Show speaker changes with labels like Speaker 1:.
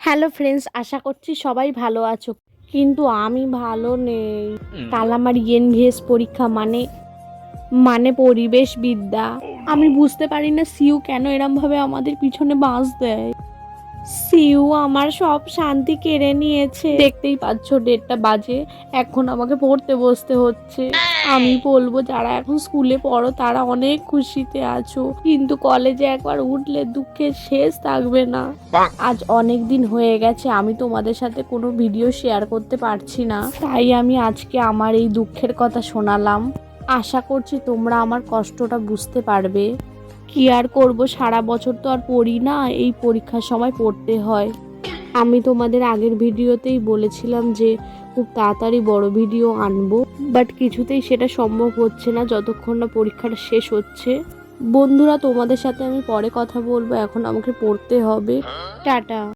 Speaker 1: Hello friends, আশা করছি সবাই ভালো আছো। কিন্তু আমি ভালো নেই। কাল আমার ইএনভিএস পরীক্ষা, মানে পরিবেশবিদ্যা। আমি বুঝতে পারি না সিউ কেন এরম ভাবে আমাদের পিছনে বাঁশ দেয়। সিউ আমার সব শান্তি কেড়ে নিয়েছে। দেখতেই পাচ্ছ 1:30 বাজে, এখন আমাকে পড়তে বসতে হচ্ছে। আমি বলবো যারা এখন স্কুলে পড়ো তারা অনেক খুশিতে আছো, কিন্তু কলেজে একবার উঠলে দুঃখের শেষ থাকবে না। আজ অনেক দিন হয়ে গেছে আমি তোমাদের সাথে কোনো ভিডিও শেয়ার করতে পারছি না, তাই আমি আজকে আমার এই দুঃখের কথা শোনালাম। আশা করছি তোমরা আমার কষ্টটা বুঝতে পারবে। কি আর করবো, সারা বছর তো আর পড়ি না, এই পরীক্ষার সময় পড়তে হয়। আমি তোমাদের আগের ভিডিওতেই বলেছিলাম যে খুব তাড়াতাড়ি বড় ভিডিও আনবো, বাট কিছুতেই সেটা সম্ভব হচ্ছে না যতক্ষণ না পরীক্ষাটা শেষ হচ্ছে। বন্ধুরা, তোমাদের সাথে আমি পরে কথা বলবো, এখন আমাকে পড়তে হবে। টাটা।